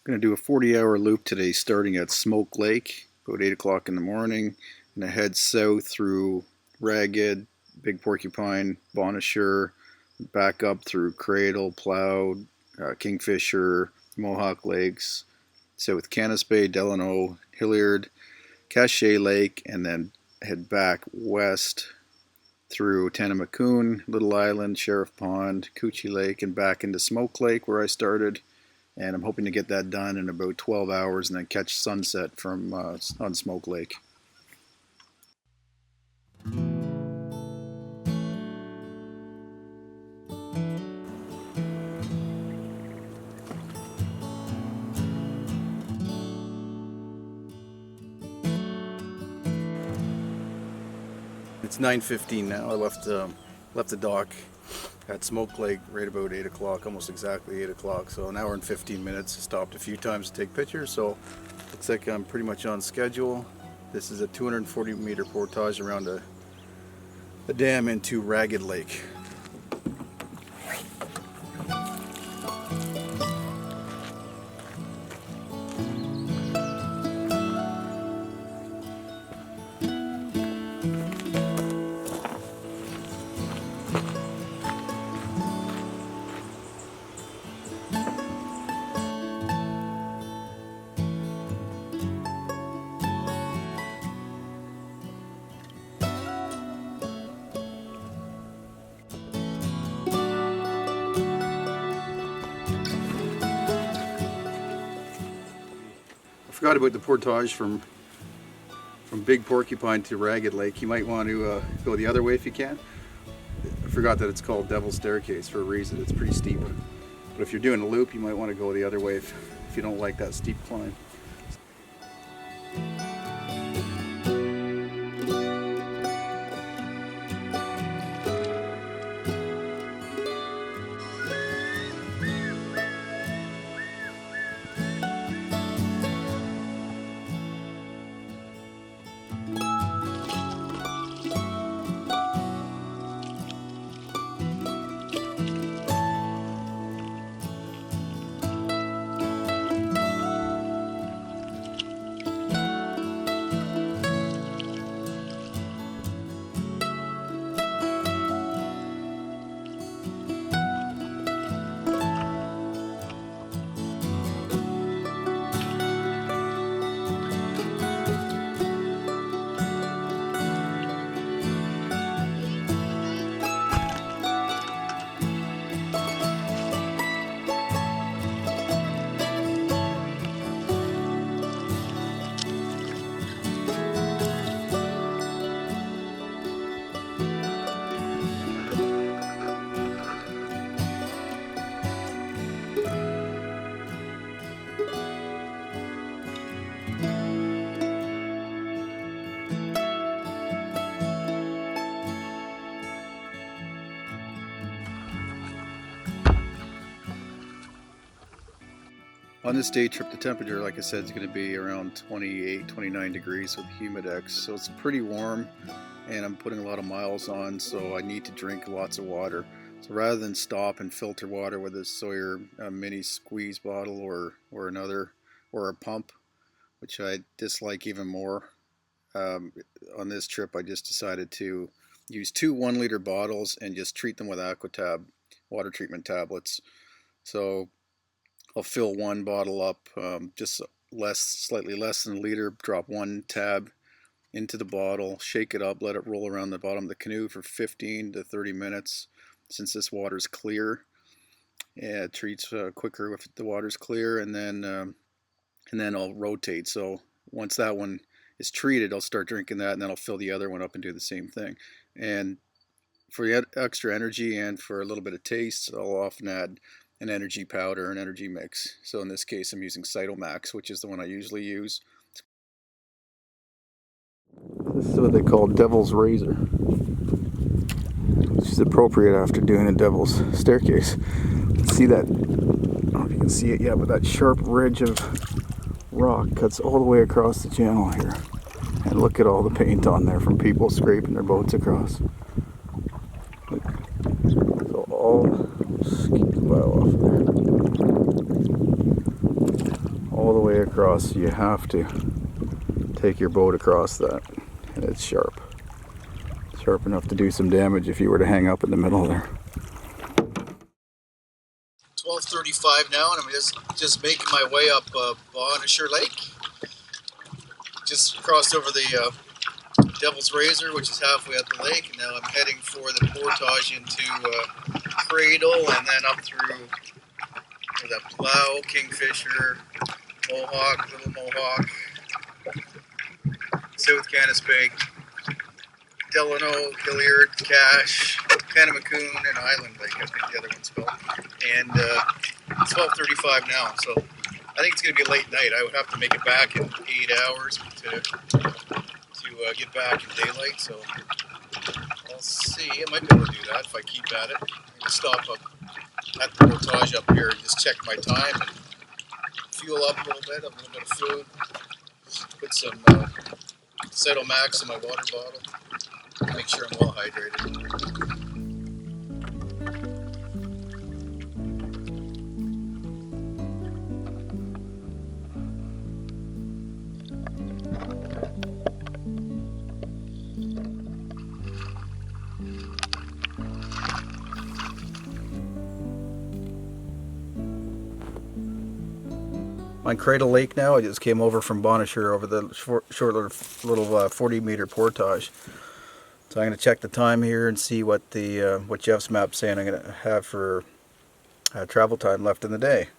Going to do a 40-hour loop today, starting at Smoke Lake, about 8 o'clock in the morning, and I head south through Ragged, Big Porcupine, Bonnechere, back up through Cradle, Plough, Kingfisher, Mohawk Lakes, south Canis Bay, Delano, Hilliard, Cache Lake, and then head back west through Tanamacoon, Little Island, Sheriff Pond, Coochie Lake, and back into Smoke Lake where I started. And I'm hoping to get that done in about 12 hours and then catch sunset from on Smoke Lake. It's 9:15 now. I left the dock at Smoke Lake right about 8 o'clock, almost exactly 8 o'clock. So an hour and 15 minutes. Stopped a few times to take pictures, so looks like I'm pretty much on schedule. This is a 240-meter portage around a dam into Ragged Lake. I forgot about the portage from Big Porcupine to Ragged Lake. You might want to go the other way if you can. I forgot that it's called Devil's Staircase for a reason. It's pretty steep. But if you're doing a loop, you might want to go the other way if you don't like that steep climb. On this day trip, the temperature, like I said, is going to be around 28, 29 degrees with Humidex. So it's pretty warm, and I'm putting a lot of miles on, so I need to drink lots of water. So rather than stop and filter water with a Sawyer mini squeeze bottle or a pump, which I dislike even more, on this trip I just decided to use 2 1-liter bottles and just treat them with Aquatab water treatment tablets. So I'll fill one bottle up, slightly less than a liter, drop 1 tab into the bottle, shake it up, let it roll around the bottom of the canoe for 15 to 30 minutes. Since this water is clear, it treats quicker if the water's clear, and then I'll rotate. So once that one is treated, I'll start drinking that, and then I'll fill the other one up and do the same thing. And for the extra energy and for a little bit of taste, I'll often add an energy powder, an energy mix. So in this case, I'm using Cytomax, which is the one I usually use. This is what they call Devil's Razor, which is appropriate after doing a Devil's Staircase. See that? I don't know if you can see it yet, but that sharp ridge of rock cuts all the way across the channel here. And look at all the paint on there from people scraping their boats across. So all, just keep the pile off there. all the way across. You have to take your boat across that, and it's sharp. Sharp enough to do some damage if you were to hang up in the middle there. 12:35 now, and I'm just making my way up Bonnechere Lake. Just crossed over the Devil's Razor, which is halfway up the lake, and now I'm heading for the portage into Cradle, and then up through the Plow, Kingfisher, Mohawk, Little Mohawk, South Canoe, Delano, Hilliard, Cache, Canoe, and Island Lake, I think the other one's called. And it's 12:35 now, so I think it's going to be a late night. I would have to make it back in 8 hours to get back in daylight, so I'll see. I might be able to do that if I keep at it. I'll stop up at the portage up here and just check my time and fuel up a little bit, have a little bit of food, put some Max in my water bottle, make sure I'm well hydrated. On Cradle Lake now. I just came over from Bonnechere over the short little 40-meter portage. So I'm going to check the time here and see what Jeff's map's saying I'm going to have for travel time left in the day.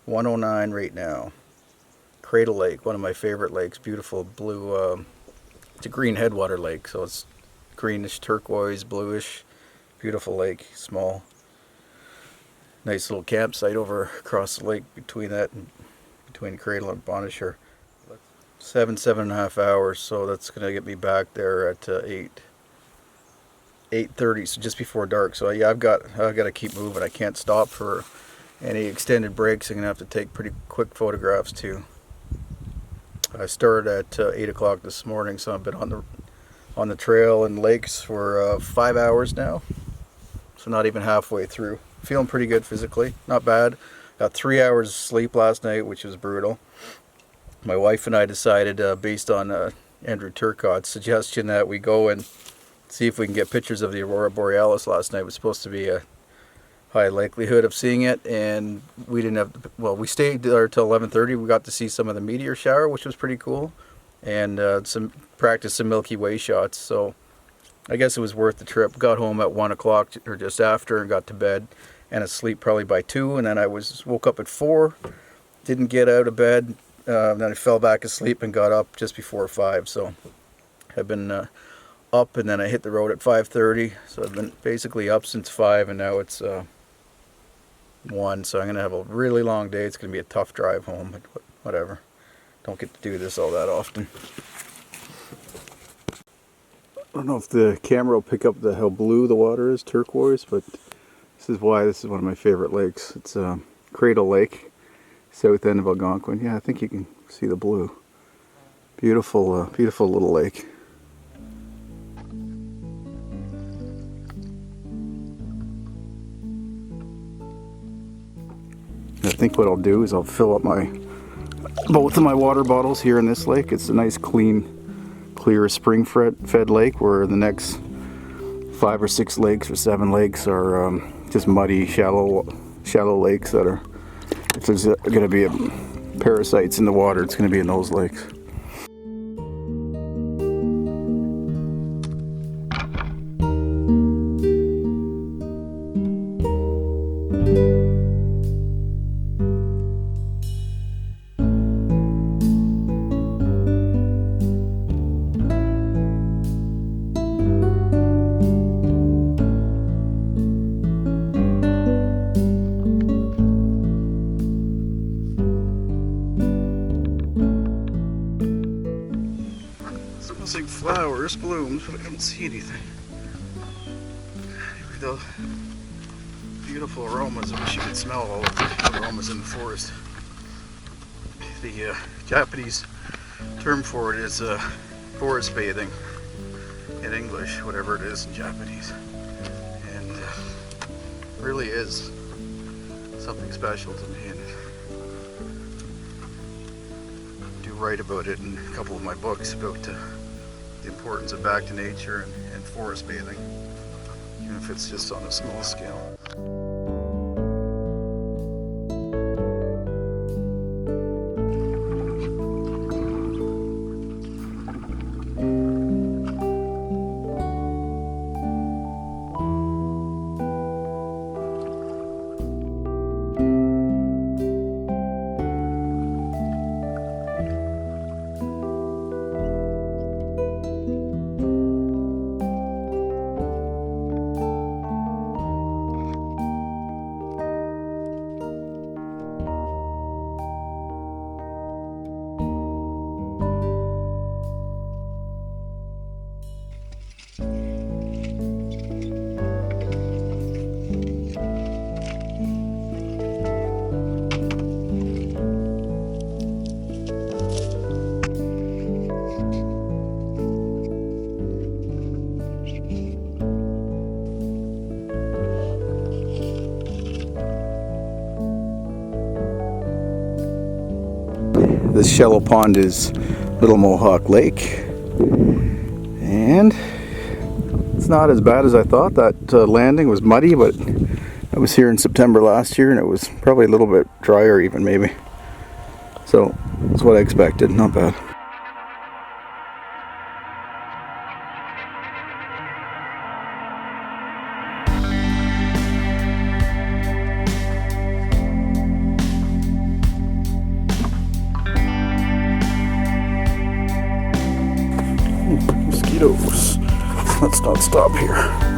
1:09 right now. Cradle Lake, one of my favorite lakes. Beautiful blue. It's a green headwater lake, so it's greenish, turquoise, bluish. Beautiful lake, small. Nice little campsite over across the lake between Cradle and Bonnechere. 7.5 hours, so that's going to get me back there at 8:30, so just before dark. So yeah, I've got to keep moving. I can't stop for any extended breaks. I'm going to have to take pretty quick photographs too. I started at 8 o'clock this morning, so I've been on the trail and lakes for 5 hours now. So not even halfway through. Feeling pretty good physically, not bad. Got 3 hours of sleep last night, which was brutal. My wife and I decided, based on Andrew Turcotte's suggestion, that we go and see if we can get pictures of the Aurora Borealis last night. It was supposed to be a high likelihood of seeing it, and we didn't have, we stayed there till 11:30. We got to see some of the meteor shower, which was pretty cool, and practice some Milky Way shots. So I guess it was worth the trip. Got home at 1 o'clock or just after and got to bed and asleep probably by 2, and then I woke up at 4, didn't get out of bed, then I fell back asleep and got up just before 5. So I've been up, and then I hit the road at 5:30. So I've been basically up since 5, and now it's 1. So I'm gonna have a really long day. It's gonna be a tough drive home, but whatever. Don't get to do this all that often. I don't know if the camera will pick up how blue the water is, turquoise, but this is why this is one of my favorite lakes. It's Cradle Lake, south end of Algonquin. Yeah, I think you can see the blue. Beautiful, beautiful little lake. I think what I'll do is I'll fill up both of my water bottles here in this lake. It's a nice, clean, clear spring-fed lake, where the next 5 or 6 lakes or 7 lakes are just muddy, shallow lakes that are, if there's going to be parasites in the water, it's going to be in those lakes. Like flowers, blooms, but I don't see anything. The beautiful aromas. I wish you could smell all of the aromas in the forest. The Japanese term for it is forest bathing in English, whatever it is in Japanese, and really is something special to me. And write about it in a couple of my books about the importance of back to nature and forest bathing, even if it's just on a small scale. This shallow pond is Little Mohawk Lake, and it's not as bad as I thought. That landing was muddy, but I was here in September last year and it was probably a little bit drier even, maybe. So that's what I expected, not bad. Mosquitoes. Let's not stop here.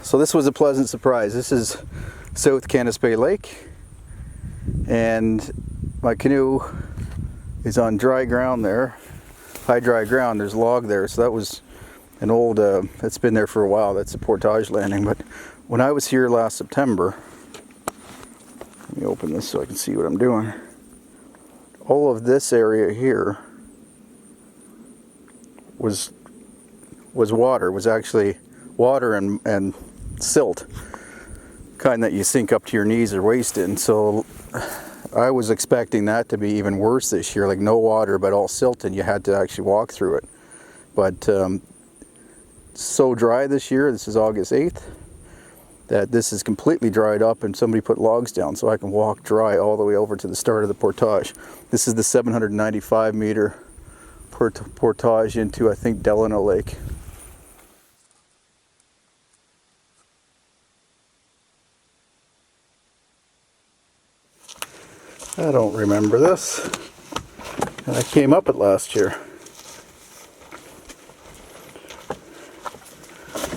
So this was a pleasant surprise. This is South Canoe Lake, and my canoe is on dry ground there, high dry ground. There's log there, so that was an old, it's been there for a while. That's a portage landing. But when I was here last September, let me open this so I can see what I'm doing. All of this area here was water, was actually water and silt, kind that you sink up to your knees or waist in. So I was expecting that to be even worse this year, like no water but all silt, and you had to actually walk through it. But so dry this year, this is August 8th, that this is completely dried up, and somebody put logs down so I can walk dry all the way over to the start of the portage. This is the 795 meter portage into, I think, Delano Lake. I don't remember this. I came up it last year.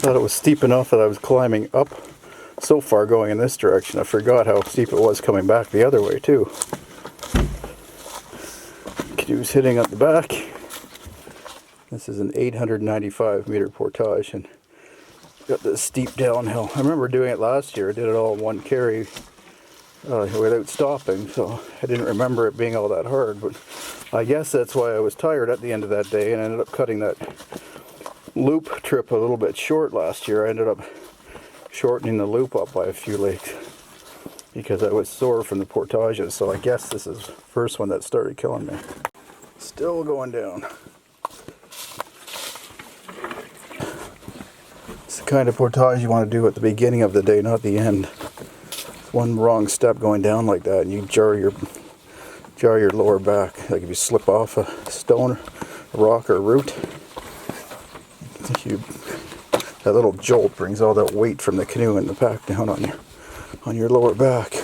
Thought it was steep enough that I was climbing up so far going in this direction. I forgot how steep it was coming back the other way too. Canoe's hitting at the back. This is an 895 meter portage and got this steep downhill. I remember doing it last year. I did it all in one carry without stopping, so I didn't remember it being all that hard. But I guess that's why I was tired at the end of that day and ended up cutting that loop trip a little bit short last year. I ended up shortening the loop up by a few lakes because I was sore from the portages. So I guess this is the first one that started killing me. Still going down. It's the kind of portage you want to do at the beginning of the day, not the end. One wrong step going down like that and you jar your lower back. Like if you slip off a stone, a rock, or a root, that little jolt brings all that weight from the canoe and the pack down on your lower back.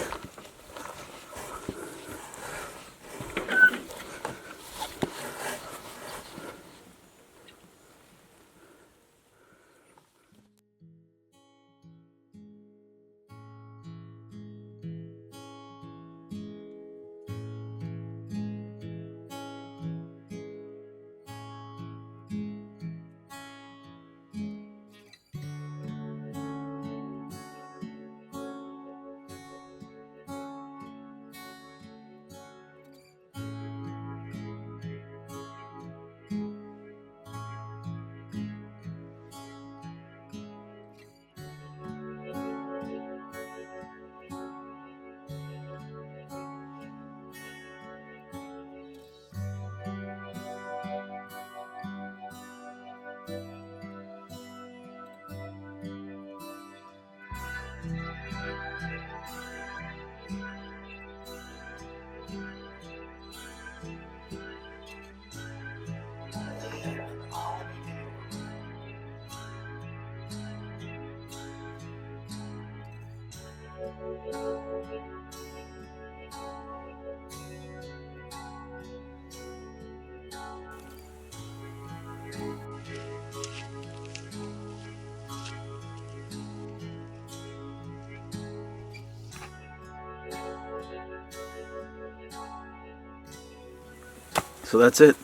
So that's it.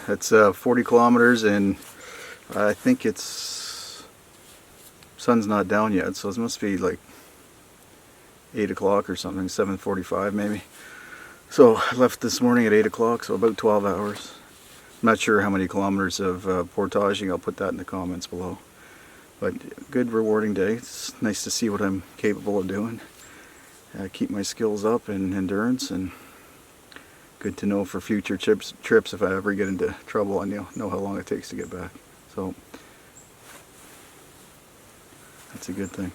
That's 40 kilometers, and I think it's sun's not down yet, so it must be like 8 o'clock or something, 7:45 maybe. So I left this morning at 8 o'clock, so about 12 hours. I'm not sure how many kilometers of portaging. I'll put that in the comments below. But good, rewarding day. It's nice to see what I'm capable of doing. Keep my skills up and endurance, and good to know for future trips if I ever get into trouble, I know how long it takes to get back. So that's a good thing.